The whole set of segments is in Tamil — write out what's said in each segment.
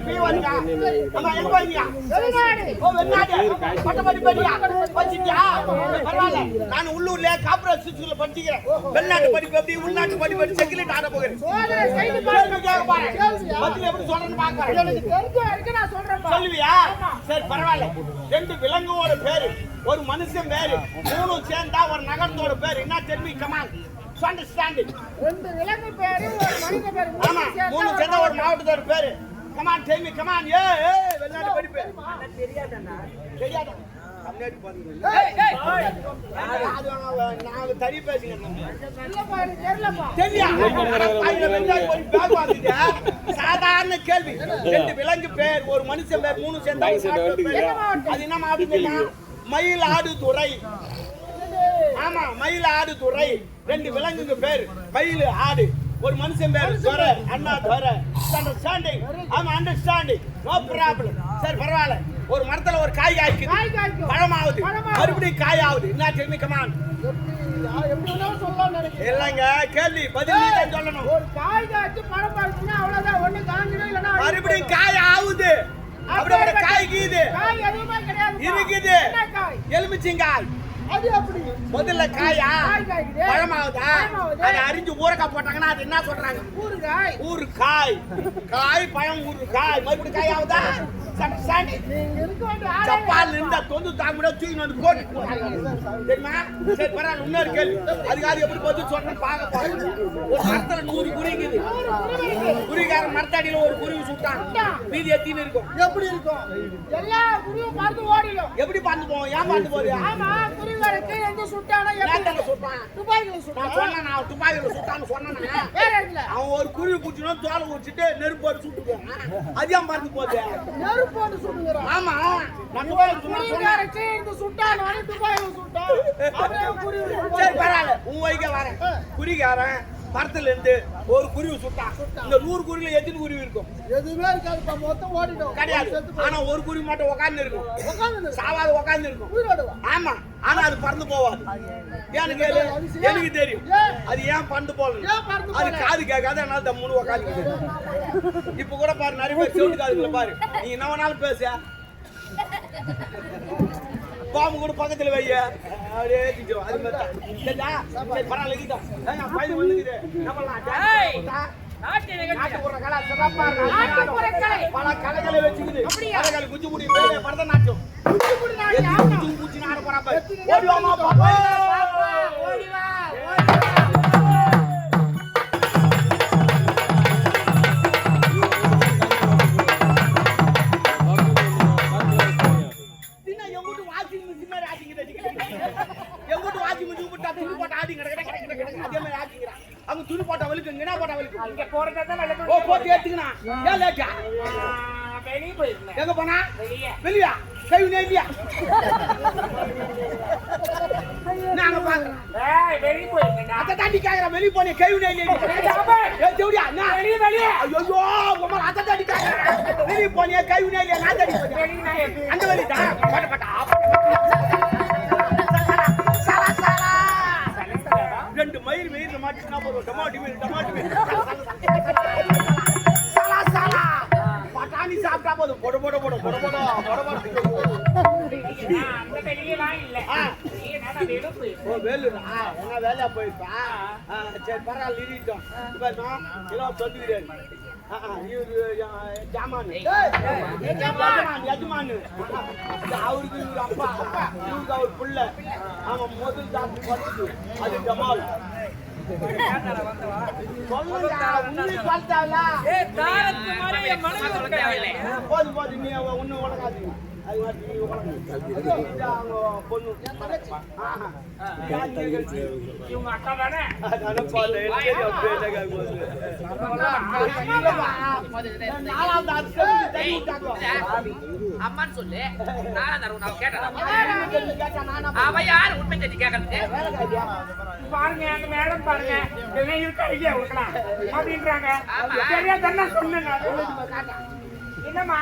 பீவன்யா அம்மா எங்க போறீங்க வெளிநாடு ஓ வெளிநாடு பட்டப்படி படியா படிச்சியா பரவாயில்லை நான் உள்ளூர்ல கார்ப்பரேட் ஸ்கூல்ல படிக்கிறேன் வெளிநாட்டு படிப்பு எப்படி உள்நாட்டு படிப்பு செக்யூரிட்டி ஆட போகிறேன் பதில் எப்படி சொல்றேன்னு பாக்குறேன் எனக்கு தெரிஞ்ச வரைக்கும் நான் சொல்றேன் சொல்லுவியா சரி பரவாயில்லை ரெண்டு விலங்குவோட பேரு ஒரு மனுஷன் பேரு மூணு சேர்ந்தா ஒரு நகரத்தோட பேரு என்ன தெரிவி கமான் அண்டர்ஸ்டாண்டிங் ரெண்டு விலங்கு பேரு ஒரு மனித பேரு ஆமா மூணு சேர்ந்தா ஒரு மாவட்டத்தோட பேரு கமான் தெரிவி கமான் ஏ வெளிநாட்டு படிப்பு தெரியாதண்ணா தெரியாதா கம்மியாடி பாருங்க நான் தரி பேசுங்க சாதாரண கேள்வி ரெண்டு விலங்கு பேர் ஒரு மனுஷன் பேர் மூணு சேர்ந்தா அது என்ன மாவட்டம் மயிலாடுதுறை ஆமா மயிலாடுதுறை ரெண்டு விலங்குங்க பேர் மயில் ஆடு ஒரு மனுஷன் பேர் துரை அண்ணா துரை அண்டர்ஸ்டாண்டிங் ஆமா அண்டர்ஸ்டாண்டிங் நோ ப்ராப்ளம் சரி பரவாயில்ல ஒரு மரத்துல ஒரு காய் காய்க்குது பழமாவுது மறுபடியும் காய் ஆகுது என்ன தெரியுமா கமான் இல்லங்க கேள்வி பதில் சொல்லணும் ஒரு காய் காய்ச்சி பழம் பழுத்துனா அவ்வளவுதான் ஒண்ணு காஞ்சிடும் இல்லனா மறுபடியும் காய் ஆகுது அப்படியே காய் கீது காய் எதுவுமே கிடையாது இருக்குது எலுமிச்சங்காய் அது அப்படி முதல்ல காயா பழமாவுதா அதை அரிஞ்சு ஊறுகாய் போட்டாங்கன்னா அது என்ன சொல்றாங்க ஊறுகாய் ஊறுகாய் காய் பழம் ஊறுகாய் மறுபடியும் காய் ஆகுதா ஜப்பான்ல இருந்த தொந்து தாங்க தூக்கி வந்து போட்டு தெரியுமா சரி பரவாயில்ல இன்னொரு கேள்வி அதுக்காக எப்படி போது சொன்ன பார்க்க போறோம் ஒரு மரத்துல 100 குருவிக்குது குருவிக்கார மரத்தடியில ஒரு குருவி சுட்டான் மீதி எத்தின்னு இருக்கும் எப்படி இருக்கும் எல்லா குருவியும் பறந்து ஓடிடும் எப்படி பறந்து போவோம் ஏன் பறந்து போகுது ஆமா குருவிக்கார கீழ இருந்து சுட்டானா எப்படி சுட்டான் துப்பாக்கில சுட்டான் சொன்னா நான் துப்பாக்கில சுட்டான்னு சொன்னேனா வேற இல்ல அவன் ஒரு குருவி புடிச்சனோ தோலை உரிச்சிட்டு நெருப்பு போட்டு சுட்டு போறான் அது ஏன் பறந்து போகுது நெருப்பு போட்டு சுடுங்கறான் ஆமா நான் குருவிக்கார கீழ இருந்து சுட்டானா துப்பாக்கில சுட்டான் அப்படியே குருவி சரி பரவாயில்லை உன் வைக்க வரேன் குருவிக்காரன் மரத்துல இருந்து ஒரு குருவி சுட்டான் இந்த 100 குருவில எத்தனை குருவி இருக்கும் எதுவுமே இருக்காது மொத்தம் ஓடிடும் கிடையாது ஆனா ஒரு குருவி மட்டும் உட்கார்ந்து இருக்கும் சாவாது உட்கார்ந்து இருக்கும் ஆமா ஆனா அது பறந்து போவாது எனக்கு தெரியும் அது ஏன் பறந்து போகல அது காது கேட்காது அதனால தம்முன்னு உட்காந்து இப்ப கூட பாரு நிறைய பேர் செவிட்டு காதுல பாரு நீ என்ன வேணாலும் பேச பாம்பு கூட பக்கத்துல வைய அப்படியே திஜோ அது மாதிரி சரிடா சரி பரவாயில்ல கிட்டோம் நான் பையன் வந்துக்குது என்ன பண்ணலாம் நாட்டுப்புற கலை சிறப்பா நாட்டுப்புற கலை பல கலைகளை வச்சுக்குது கலைகள் குச்சிப்புடி பரதநாட்டியம் குச்சிப்புடி நாட்டியம் குச்சி நாட போறாப்ப ஓடி வாமா பாப்பா ஓடி வா அவங்க துணி போட்டா வலிக்கு என்ன போட்டா வலிக்கு இங்க போறதா நல்லது ஓ போட்டு ஏத்துக்கனா ஏன் லேட்டா வெளிய போயிட்டேன் எங்க போனா வெளிய கை நேலியா நாங்க பாக்குறோம் ஏய் வெளிய போயிட்டேன் அத தாண்டி கேக்குற வெளிய போனே கை நேலியா ஏய் ஜோடியா நான் வெளிய ஐயோ உம்மா அத தாண்டி கேக்குற வெளிய போனே கை நேலியா நான் தாண்டி போறேன் அந்த வெளிடா போட்ட போட்ட ரெண்டு மயில் வெயில்ல மாட்டினா போறோம் டமாட்டி மீன் சாலா சாலா பட்டாணி சாப்பிட்டா போதும் போட போட போட போட போட போட போட அந்த வெளியலாம் இல்ல நீ நான் வேலை போய் ஓ வேலுடா என்ன வேலையா போய்ப்பா சரி பரவாயில்ல நிறுத்திட்டோம் இப்ப நான் கிலோ சொல்லிக்கிறேன் ஜாமான் யஜமான் அவருக்கு அப்பா இவருக்கு அவர் புள்ள அவன் முதல் சாப்பிட்டு படுத்து அது ஜமால் போது போது நீ ஒண்ணு உலகாது பொண்ணு இவங்க அக்கா தானே அம்மான்னு சொல்லு நான் கேட்டேன் அவ யாரு உண்மை தெரிஞ்சு கேட்கறது பாருங்க எங்க மேடம் பாருங்க இருக்க ஐடியா கொடுக்கலாம் அப்படின்றாங்க சரியா தானே சொன்னேங்க என்னம்மா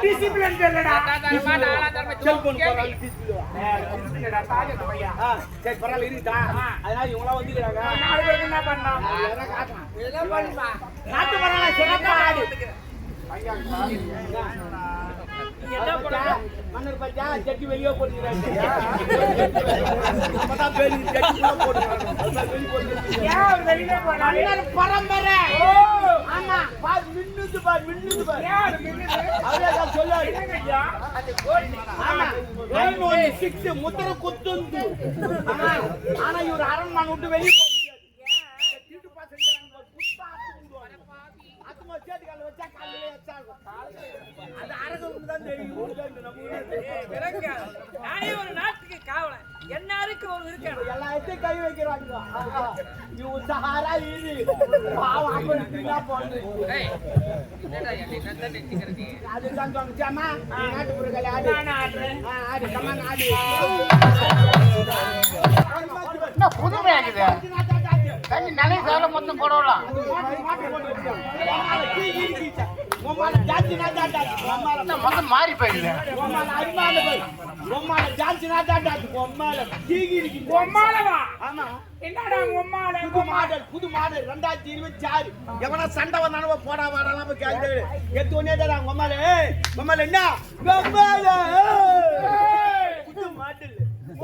டிசிப்ளின் தெரியலடா. செல்போன் போறாங்க டிஸ்பிளேடா தாஜ பையா. சரி பரவாயில்ல இருக்கா. அதனால இவங்களா வந்துக்கறாங்க. நாலு பேருக்கு என்ன பண்ணலாம்? எதனா காட்டலாம். எதனா பண்ணுமா. நாட்டு பரவாயில்ல சிறப்பா ஆடு. ஐயா என்ன போடா மன்னர் பச்சா ஜட்டி வெளிய போடுறாங்க. பதா பேரு ஜட்டி போடுறாங்க. அதான் வெளிய போடுறாங்க. ஏன் வெளிய போறா? மன்னர் பரம்பரை. ஓ ஆமா பார் மின்னுது பார். யார் மின்னுது? அவரே தான் சொல்லாரு. என்னங்கய்யா? அது கோல். ஆமா 916 முத்திர குத்துந்து. ஆனா இவர் அரண்மனை விட்டு வெளிய போக முடியாது. தீட்டு பாசங்க புஷ்பா ஆடுவாங்க. அதுமா சேடிகால வச்சா காலையில வச்சாங்க. அது அரகருக்கு தான் தெரியும். நம்ம விரங்க நானே ஒரு நாட்டுக்கு காவலன் எல்லாருக்கும் ஒரு இருக்கானே எல்லாத்தையும் கை வைக்கிறாங்க. இவங்க சஹாரா இது பாவம் அப்படினா போடு. ஏய் என்னடா என்னை நந்த நெட்டிக்கிறீ அது தான் சொன்னமா நாட்டு புறகல ஆடு. நான் ஆடுறேன். ஆடு கமான் ஆடு. என்ன புதுமை ஆகுது தண்ணி நிலை சேலை மொத்தம் போடலாம் மொத்தம் மாறி போயிடுது உம்மாலவா? ஆமா என்னடா உம்மால? புது மாடல் 2026 எவனா சண்டை வந்தானோ போடா வாடலாம் கேட்டு எத்தோனே தராங்க உம்மால என்ன புது மாடல்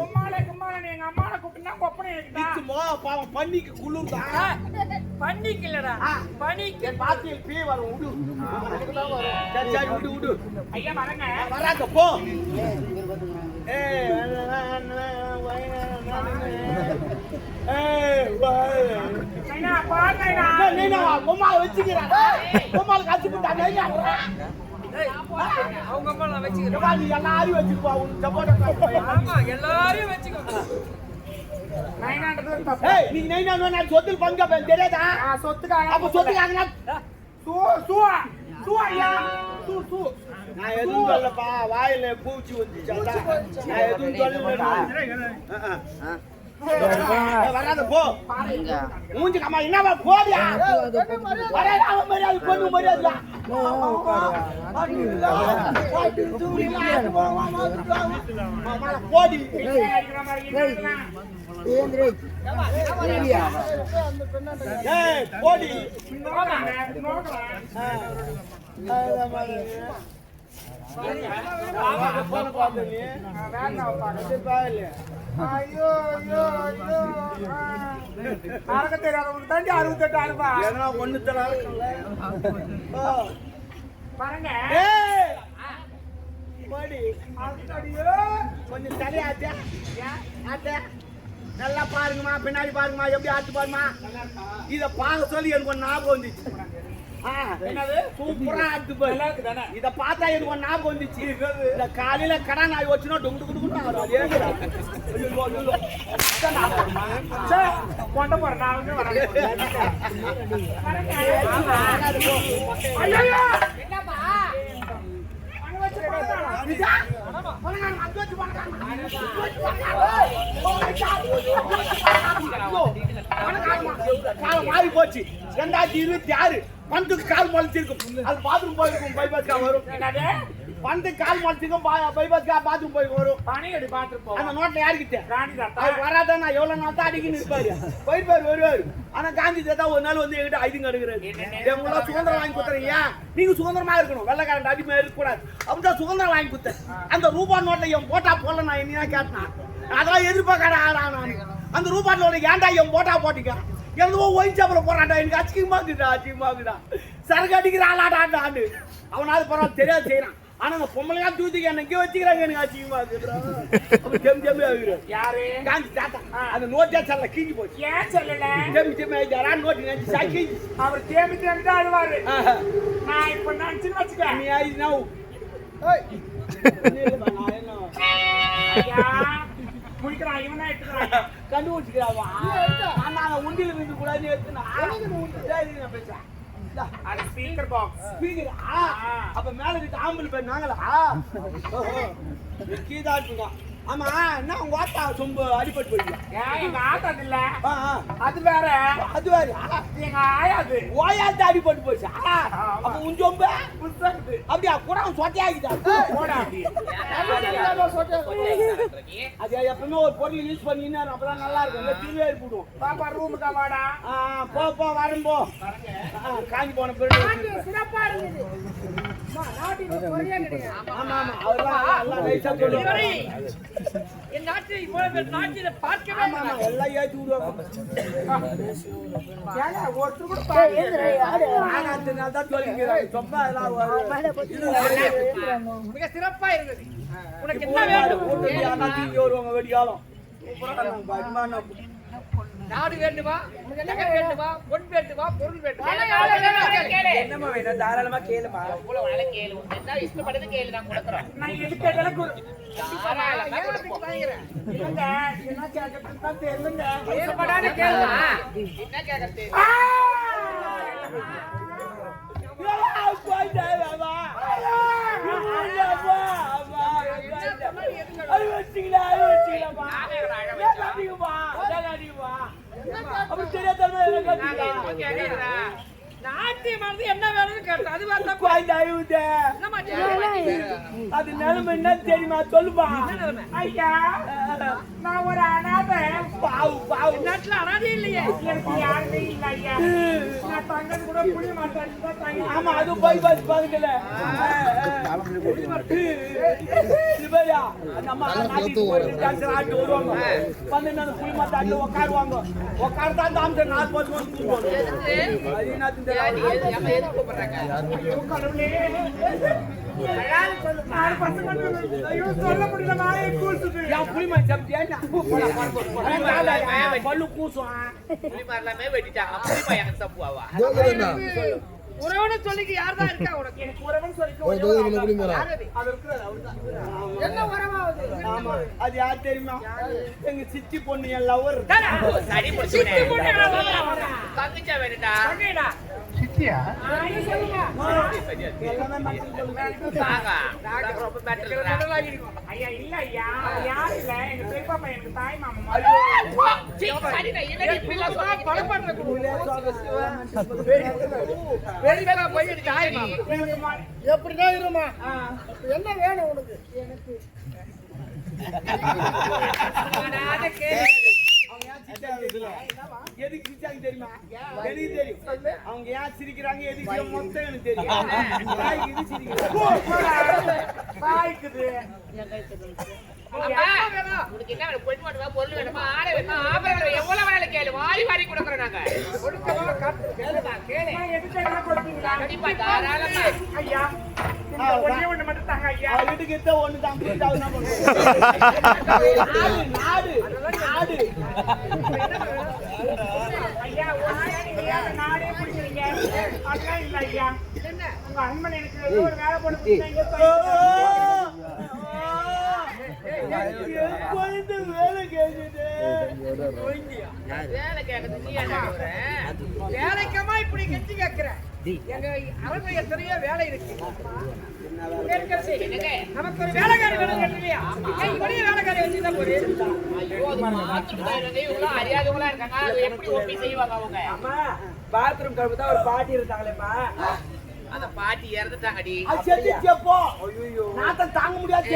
உம்மால கும்மால எங்க அம்மால கூப்பிட்டா கொப்பனை இருக்குடா. நிச்சயமா பாவம் பண்ணிக்கு குளுர்தா பண்ணிக்கலடா பண்ணிக்க பாத்தியில் பீ வரும் விடு சரி சரி விடு ஐயா வரங்க. வராங்க போ நைனா பாருங்கடா. அவங்க அம்மா நான் வச்சுக்கிறேன் எல்லாரும் வச்சுப்பா ஆமா எல்லாரையும் வச்சுக்கோ நைனான்றது தப்பு. நீங்க நைனா சொத்துல பங்க தெரியாதா சொத்துக்காக அப்ப சொத்துக்காங்க சூ ஐயா சூ நான் எதுவும் சொல்லப்பா வாயில பூச்சி வந்துச்சு நான் எதுவும் சொல்லல வராத போ மூஞ்சி கம்மா என்னவா போடியா வரே அவன் மரியாதை பொண்ணு மரியாதை போடி போடி ஐயோ அறக்க தெரியாதவங்க தாண்டி 68 ஆளுப்பா. எதனா ஒண்ணு தராங்கல்ல பாருங்க. போடி அடியோ கொஞ்சம் தலையாச்சா ஆச்சா நல்லா பாருங்கம்மா பின்னாடி பாருங்கம்மா எப்படி ஆச்சு பாருமா இத பார்க்க சொல்லி எனக்கு ஒரு ஞாபகம் வந்துச்சு என்னது சூப்பரா ஆச்சு பாரு இத பார்த்தா எனக்கு ஒரு ஞாபகம் வந்துச்சு இந்த காலையில கடை நாய் வச்சுனா டுங்கு கொண்ட போற நான் என்னப்பா மாறி போச்சு 2026 பந்துக்கு கால் முளைச்சிருக்கும் அது பாத்ரூம் போயிருக்கும் பைபாஸ்கா வரும் பந்து கால் முளைச்சிருக்கும் பைபாஸ்கா பாத்ரூம் போயிருக்கும் வரும் பணி எடு பாத்துட்டு அந்த நோட்ல யாருக்கிட்ட ராணி தாத்தா அவர் வராத நான் எவ்வளவு நாள் தான் அடிக்கின்னு இருப்பாரு போயிருப்பாரு வருவாரு ஆனா காந்தி தாத்தா ஒரு நாள் வந்து என்கிட்ட ஐதுங்க அடுக்கிறாரு எங்களா சுதந்திரம் வாங்கி கொடுத்துறீங்க நீங்க சுதந்திரமா இருக்கணும் வெள்ளக்காரன் அடிமை இருக்கக்கூடாது அப்படிதான் சுதந்திரம் வாங்கி கொடுத்தேன் அந்த ரூபா நோட்ல என் போட்டா போடல நான் என்ன கேட்டேன் அதெல்லாம் எதிர்பார்க்காத ஆளா நான் அந்த ரூபா நோட்ல ஏன்டா என் போட்டா போட்டிக்க எவ்வளவோ ஒயின் சாப்பிட போறான்டா எனக்கு அச்சிக்கமாக்குடா சரக்கு அடிக்கிற ஆளாடான்னு அவனாவது பரவாயில்ல தெரியாது செய்யறான் ஆனா அந்த பொம்பளையா தூத்திக்கு எனக்கு வச்சுக்கிறாங்க எனக்கு அச்சிக்கமாக்குறான் யாரு காந்தி தாத்தா அந்த நோட்டே சொல்ல கீஞ்சி போச்சு ஏன் சொல்லல நோட்டு நினைச்சு சாக்கி அவர் தேம்பி தான் அழுவாரு நான் இப்ப நினைச்சு வச்சுக்க நீ ஐ நோ ஐயா முடிக்கிறான் இவனா எடுத்துக்கிறான் கண்டுபிடிச்சிக்கிறாவா ஆனா உண்டியில இருந்து கூடாது எடுத்துனா பேசுறேன் அது ஸ்பீக்கர் பாக்ஸ் அப்ப மேல இருக்கு ஆம்பல் பேர் நாங்களா கீதா இருக்குங்க ஆமா என்ன உங்க ஆத்தா சொம்பு அடிபட்டு போயிடுச்சு. எங்க ஆத்தாது இல்ல ஆ, ஆ. அது வேற அது வேற எங்க ஆயாது ஓயாத்த அடிபட்டு போச்சு. அப்ப உன் சொம்பு புதுசாக்குது அப்படியா கூட சொட்டையாகிட்டா போடா அப்படி அது எப்பவுமே ஒரு பொருள் யூஸ் பண்ணினா அப்பதான் நல்லா இருக்கும். இல்ல தீவே போடும். பாப்பா ரூமுக்கா வாடா போ போ வரேன் போ. காஞ்சி போன பிறகு சிறப்பா இருக்குது ஆமா ஆமா அவர்தான் எல்லாம் ரைட்டா சொல்லுவாங்க. இதுவரை என் நாட்டில் இவ்வளவு பெரிய நாட்டில பார்க்கவே ஆமா ஆமா எல்லாம் ஏத்தி விடுவாங்க. ஒருத்தர் கூட பாரு ஆகாத்தினால தான் சொல்லிக்கிறாங்க. சொப்பா எல்லாம் மிக சிறப்பா இருந்தது. உனக்கு என்ன வேண்டும்? வருவாங்க வெடிக்காலம். நாடு வேண்டுமா, நகர் வேண்டுமா, பொன் வேண்டுமா, பொருள் வேண்டுமா? என்னமா வேணும் தாராளமா கேளுமா. நான் எதுக்கு இதெல்லாம் என்ன கேட்கறது தான் தெரியலங்க. பேசப்படாத கேளுமா? நாட்டியமானது என்ன வேணும்னு கேட்டா அது அது நிலைமை என்ன தெரியுமா சொல்லுப்பா. ஐயா நான் ஒரு அனாதை பாவு பாவு நாட்டுல அனாதை இல்லையே. எனக்கு யாருமே இல்லை ஐயா நான் தங்கது கூட புரிய மாட்டேன் ஆமா அது போய் பஸ் பாருங்கல உட்காருவாங்க உட்கார்தான் தாமத்தை 4 பஸ் சொல்ல முடியல மாயை கூசுது பல்லு கூசும். உறவுன்னு சொல்லிக்கு யார் தான் இருக்கா உனக்கு? எனக்கு உறவுன்னு சொல்லிட்டு என்ன உறவாவது? ஆமா அது யார் தெரியுமா? எங்க சித்தி பொண்ணு என் லவர். சித்தி பொண்ணு என்ன லவரா? தங்கைடா. சித்தியா எல்லாமே மக்கள் சொல்லுங்க. ஐயா இல்ல ஐயா யாரு இல்ல எங்க பெரியப்பா பையனுக்கு தாய் மாமா எப்படிதான் இருமா என்ன வேணும் உனக்கு எனக்கு எதுக்கு சிரிச்சாங்க தெரியுமா? எனக்கு தெரியும். அவங்க ஏன் சிரிக்கிறாங்க எதுக்கு மொத்தம் எனக்கு தெரியும். இது சிரிக்கிறாங்க. தாய்க்குது உனக்கு என்ன வேணும்? பொண்ணு வேணுமா, பொருள் வேணுமா, ஆடை வேணுமா, ஆபரணம் எவ்வளவு வேணாலும் கேளு. வாரி வாரி கொடுக்குறோம் நாங்க. கேளு. கண்டிப்பா தாராளமா. ஐயா ஒண்ணே ஒண்ணு மட்டும் தாங்க ஐயா வீட்டுக்கு எத்த ஒண்ணு தான் நாடு நாடு ஐயா நாடே பிடிக்கிறீங்க அதெல்லாம் இல்ல ஐயா உங்க அன்பன் எனக்கு ஏதோ ஒரு வேலை போட்டு வேலை கேக்குது. வேலை கேக்குது நீ என்ன சொல்ற? வேலைக்கமா இப்படி கெஞ்சி கேக்குற? எங்க அரண்மனை எத்தனையோ வேலை இருக்கு. நமக்கு ஒரு வேலைக்காரி வேணும் இல்லையா? இப்படியே வேலைக்காரி வச்சுதான் போறே. அறியாதவங்களா இருக்காங்க. அது எப்படி ஒப்பி செய்வாங்க அவங்க? அம்மா பாத்ரூம் கழுவுதா ஒரு பாட்டி இருந்தாங்களேப்பா. அந்த பாட்டி இறந்துட்டாங்கடி. நாத்த தாங்க முடியாது.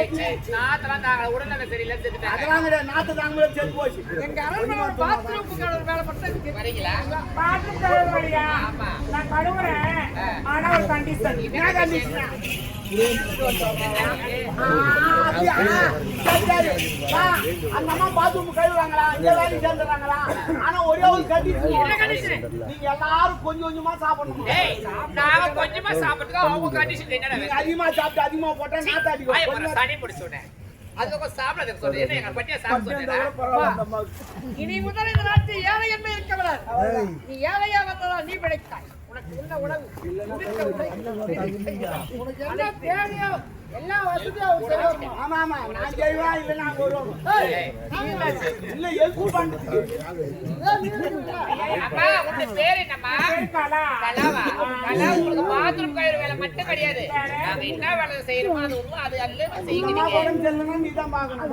நாத்தெல்லாம் தாங்க உடல்நல சரியில்லை செத்துட்டாங்க. நாத்த தாங்க முடியாது செத்து போச்சு. எங்க அரண்மனை பாத்ரூமுக்கு ஒரு வேலை மட்டும் வரீங்களா? பாத்ரூம் கழுவுறியா நான் கழுவுறேன் ஆனா ஒரு கண்டிஷன் என்ன கண்டிஷன் அந்த அம்மா பாத்ரூம் கழுவுறாங்களா இந்த வேலைக்கு சேர்ந்துறாங்களா? ஆனா ஒரே ஒரு கண்டிஷன் நீங்க எல்லாரும் கொஞ்சம் கொஞ்சமா சாப்பிடணும். நாங்க கொஞ்சமா சாப்பிட்டுக்க அவங்க கண்டிஷன் என்னடா? நீங்க அதிகமா சாப்பிட்டு அதிகமா போட்டா நாத்த அடிக்கும். சனி பிடிச்சுனேன். அதுக்கு சாப்பிடாத சொல்றேன். என்ன எங்க பட்டியா சாப்பிடுறேன். இனி முதல் இந்த நாட்டு ஏழை என்ன இருக்கவள நீ ஏழையா வந்ததா நீ பிழைத்தாய். உனக்கு என்ன உணவு உனக்கு என்ன தேவையோ எல்லா வசதியும் அவர் செய்வார். ஆமா ஆமா நான் செய்வா இல்ல நான் வருவோம் இல்ல எதுக்கு பண்றது அப்பா உங்க பேர் என்னம்மா? கலா. கலாவா? கலா உங்களுக்கு பாத்ரூம் கயிறு வேலை மட்டும் கிடையாது. நாங்க என்ன வேலை செய்யறோமோ அது உண்மை அது அல்ல செய்யுங்க. உடம்பு செல்லணும் நீ தான் பாக்கணும்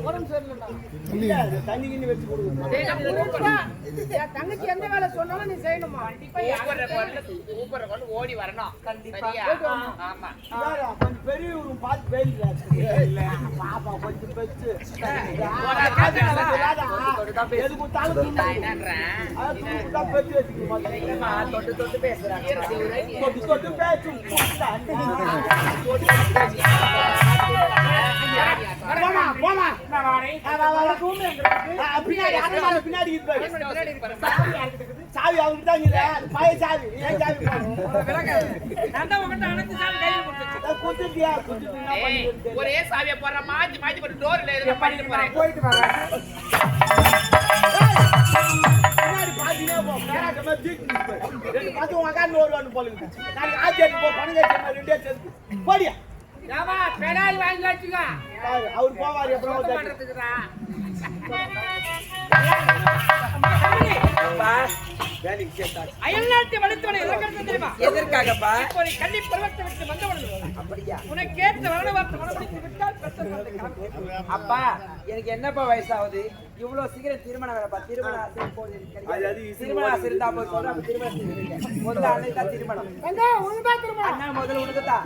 உடம்பு செல்லணும் தண்ணி கிண்ணி வச்சு கொடுக்கணும் என் தங்கச்சி எந்த வேலை சொன்னாலும் நீ செய்யணுமா? கூப்பிடுற கொண்டு ஓடி வரணும். சரியா? ஆமா. கொஞ்சம் பெரிய ஒரு பார்த்து பேசுறாரு பாப்பா கொஞ்சம் பெருசு எது கொடுத்தாலும் நான் என்னன்றேன் பெற்று வச்சுக்கணும் தொட்டு தொட்டு பேசுறாங்க. தொட்டு தொட்டு பேசும் போமா போமா நான் வாரேன். பின்னாடி பின்னாடி இருக்கு சாவி அவருக்கு தான் இருக்குது பழைய சாவி ஏன் சாவி நான் தான் உங்ககிட்ட அனைத்து சாமி கையில் கொடுத்துச்சு. குத்துட்டியா குத்துட்டு என்ன ஏய், பண்ணிட்டு ஒரே சாவியை போடுற மாத்தி மாத்தி போட்டு டோர்ல எதுல பண்ணிட்டு போறேன். போயிட்டு வரேன். பின்னாடி பாத்தீங்கன்னா போ பேராட்ட மாதிரி தூக்கி நிற்பேன். ரெண்டு பார்த்து உங்க அக்கா வருவான்னு போலுங்க நாளைக்கு ஆச்சேட்டு போ பணம் கட்சி ரெண்டே சேர்த்து போடியா ஏமா பெனாலி வாங்கி வச்சுக்க. பாரு, அவர் போவார் எப்பறம் வந்து பண்றதுக்குடா. வேலைக்கு சேர்த்தாரு அயல்நாட்டு வளர்த்தவனை இறக்கிறது தெரியுமா? எதற்காகப்பா? இப்போ நீ கன்னி பருவத்தை விட்டு வந்தவன் அப்படியா? உனக்கு ஏற்ற வரண வார்த்தை மனமுடித்து விட்டால் பெற்ற குழந்தை கிளம்பும். அப்பா எனக்கு என்னப்பா வயசாகுது இவ்வளவு சீக்கிரம் திருமணம் வேலைப்பா திருமணம் ஆசை இப்போது எனக்கு கிடைக்காது. திருமணம் ஆசை இருந்தா போய் சொல்றேன் அப்ப திருமணம் செய்திருக்கேன். முதல்ல அன்னைக்கு தான் திருமணம். அண்ணா முதல்ல உனக்கு தான்.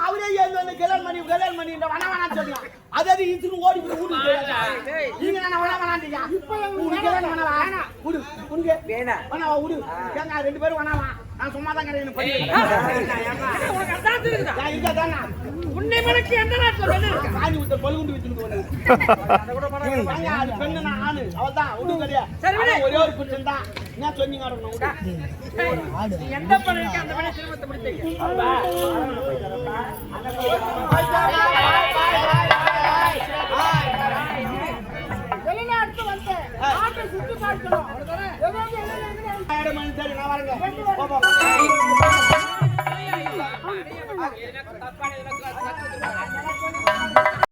அவரே ஏன் கல்யாணம் பண்ணி இந்த வன வேணான்னு சொல்லியா அதாவது இதுன்னு ஓடி போய் ஊருக்கு நீங்க என்ன வன வேணாண்டீங்க உனக்கு கல்யாணம் பண்ண வேணா விடு உனக்கு வேணா வேணாவா விடு ஏங்க ரெண்டு பேரும் வேணாவா நான் சும்மா தான் கிடையாது பண்ணி உனக்கு அதான் தெரியுதா? நான் இங்க தானா உன்னை மனக்கு எந்த நாட்டுல வெள்ளம் இருக்கு? காணி ஊத்த பழுகுண்டு வச்சுட்டு அது பெண்ணு நான் ஆணு அவதான் ஒண்ணும் கிடையாது சரி, விடு. ஒரே ஒரு பிரச்சனை தான் என்ன சொன்னீங்க நீ எந்த பண்ண இருக்க அந்த பண்ண திருமணத்தை முடித்தீங்க. விடு